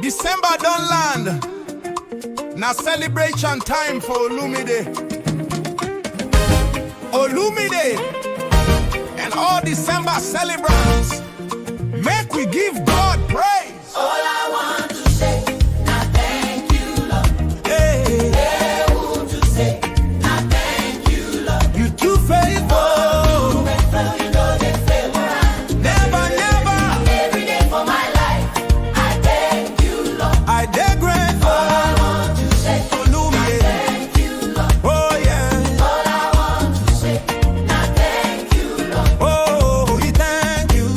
December don't land. Now celebration time for Olúmidé. Olúmidé and all December celebrants. Make we give God praise. All I want to say, now thank you, Lord. Hey, I want to say, now thank you, Lord. you too faithful. You know they fail around. Never, never. Every day for my life, I thank you, Lord. I dare grateful. All I want to say, Olúmidé. thank you, Lord. Oh yeah. All I want to say, now thank you, Lord. Oh, we thank you.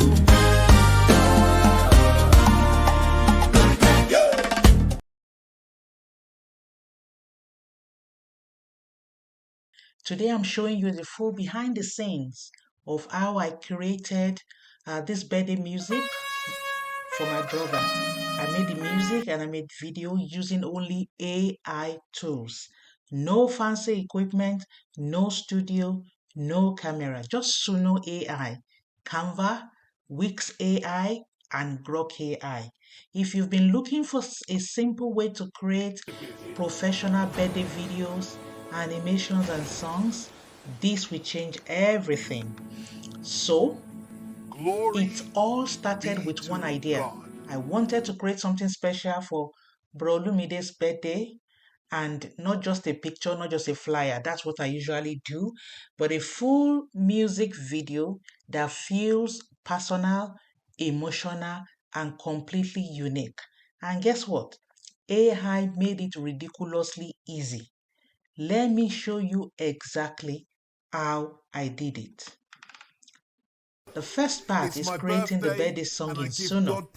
Today I'm showing you the full behind the scenes of how I created this birthday music for my brother. I made the music and I made video using only AI tools. No fancy equipment, no studio, no camera, just Suno AI, Canva, Wix AI, and Grok AI. If you've been looking for a simple way to create professional birthday videos, animations, and songs, this will change everything. So, it all started with one idea. I wanted to create something special for Bro Olúmidé's birthday, and not just a picture, not just a flyer. That's what I usually do, but a full music video that feels personal, emotional, and completely unique. And guess what? AI made it ridiculously easy. Let me show you exactly how I did it. The first part is creating the birthday song in Suno.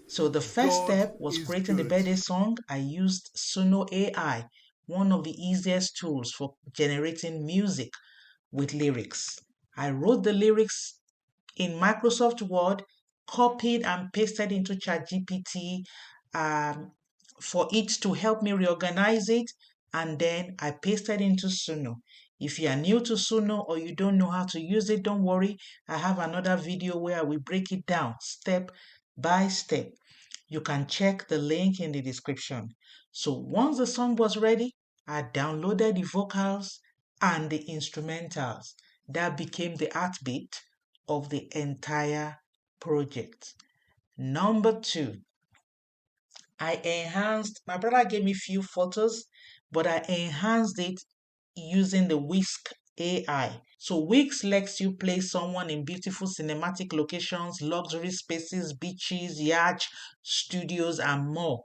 So the first step was creating the birthday song. I used Suno AI, one of the easiest tools for generating music with lyrics. I wrote the lyrics in Microsoft Word, copied and pasted into ChatGPT for it to help me reorganize it, and then I pasted into Suno. If you are new to Suno or you don't know how to use it, don't worry. I have another video where I will break it down step by step. You can check the link in the description. So once the song was ready, I downloaded the vocals and the instrumentals. That became the heartbeat of the entire project. Number 2, I enhanced, my brother gave me few photos, but I enhanced it using the Whisk AI. So Wix lets you place someone in beautiful cinematic locations, luxury spaces, beaches, yachts, studios, and more.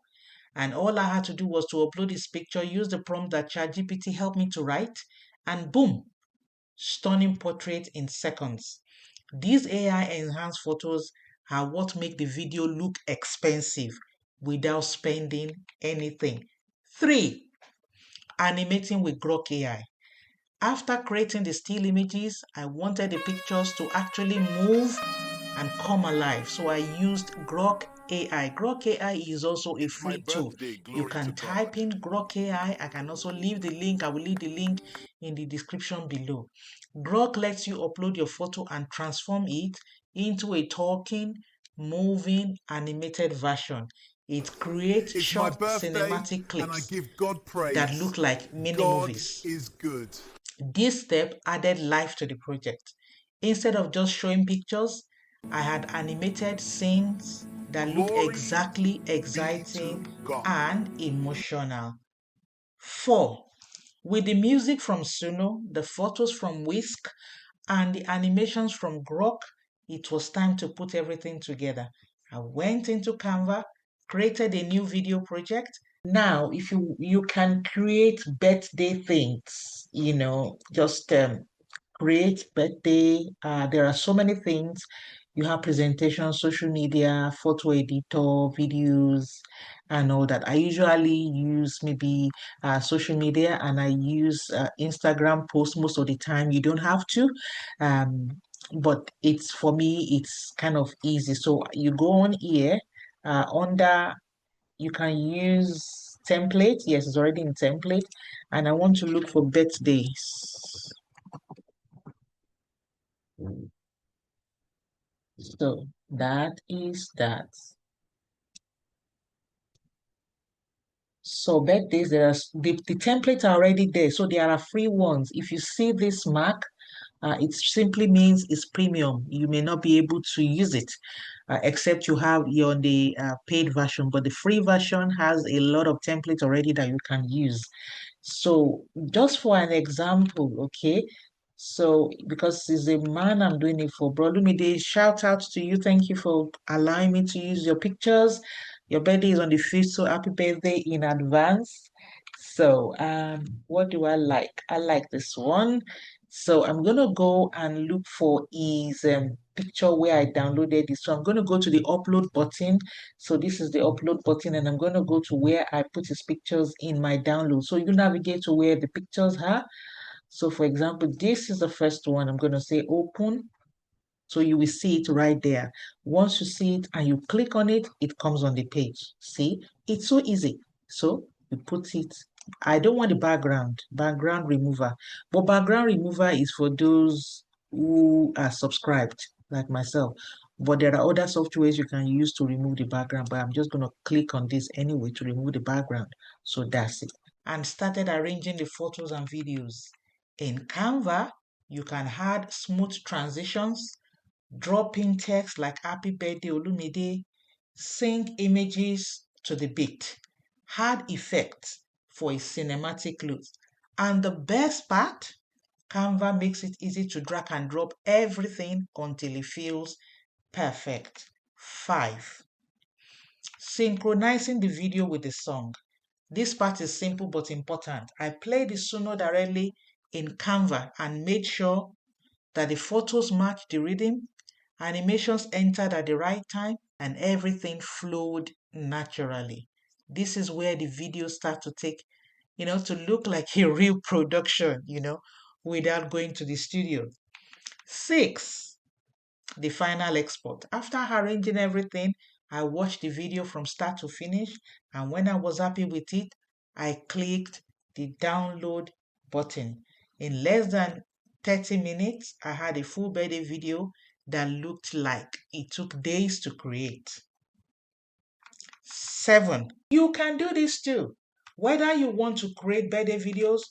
And all I had to do was to upload this picture, use the prompt that ChatGPT helped me to write, and boom, stunning portrait in seconds. These AI enhanced photos are what make the video look expensive without spending anything. 3, animating with Grok AI. After creating the still images, I wanted the pictures to actually move and come alive. So I used Grok AI. Grok AI is also a free tool. You can type in Grok AI. I can also leave the link. I will leave the link in the description below. Grok lets you upload your photo and transform it into a talking, moving, animated version. It creates short cinematic clips that look like mini movies. This step added life to the project. Instead of just showing pictures, I had animated scenes that looked exactly exciting and emotional. 4, with the music from Suno, the photos from Whisk, and the animations from Grok, it was time to put everything together. I went into Canva, created a new video project. Now, if you can create birthday things, just create birthday. There are so many things. You have presentation, social media, photo editor, videos, and all that. I usually use maybe social media, and I use Instagram posts most of the time. You don't have to, but it's for me, it's kind of easy. So you go on here under, you can use template. Yes, it's already in template, and I want to look for birthdays. So that is that. So birthdays, the templates are already there. So there are free ones. If you see this mark, it simply means it's premium. You may not be able to use it except you're on the paid version, but the free version has a lot of templates already that you can use. So just for an example, okay, so because it's a man I'm doing it for, Bro Olúmidé, shout out to you. Thank you for allowing me to use your pictures. Your birthday is on the 5th, so happy birthday in advance. So what do I like? I like this one. So I'm gonna go and look for his picture where I downloaded it. So I'm gonna go to the upload button. So this is the upload button, and I'm gonna go to where I put his pictures in my download. So you navigate to where the pictures are. So for example, this is the first one. I'm gonna say open. So you will see it right there. Once you see it and you click on it, it comes on the page. See, it's so easy. So you put it. I don't want the background remover. But background remover is for those who are subscribed, like myself. But there are other softwares you can use to remove the background. But I'm just going to click on this anyway to remove the background. So that's it. And started arranging the photos and videos. In Canva, you can add smooth transitions, drop in text like happy birthday Olúmidé, sync images to the beat, add effects for a cinematic look. And the best part, Canva makes it easy to drag and drop everything until it feels perfect. 5. Synchronizing the video with the song. This part is simple but important. I played the Suno directly in Canva and made sure that the photos match the rhythm, animations entered at the right time, and everything flowed naturally. This is where the videos start to take, to look like a real production, without going to the studio. 6, the final export. After arranging everything, I watched the video from start to finish, and when I was happy with it, I clicked the download button. In less than 30 minutes, I had a full birthday video that looked like it took days to create. 7, you can do this too. Whether you want to create birthday videos,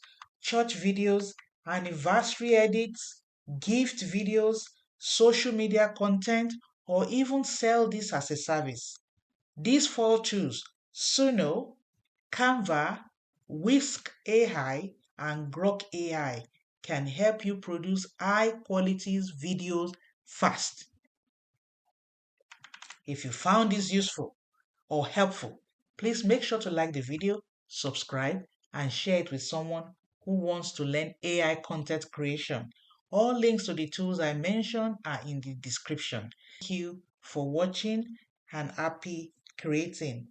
church videos, anniversary edits, gift videos, social media content, or even sell this as a service. These 4 tools, Suno, Canva, Whisk AI, and Grok AI, can help you produce high quality videos fast. If you found this useful or helpful, please make sure to like the video, subscribe, and share it with someone who wants to learn AI content creation. All links to the tools I mentioned are in the description. Thank you for watching and happy creating.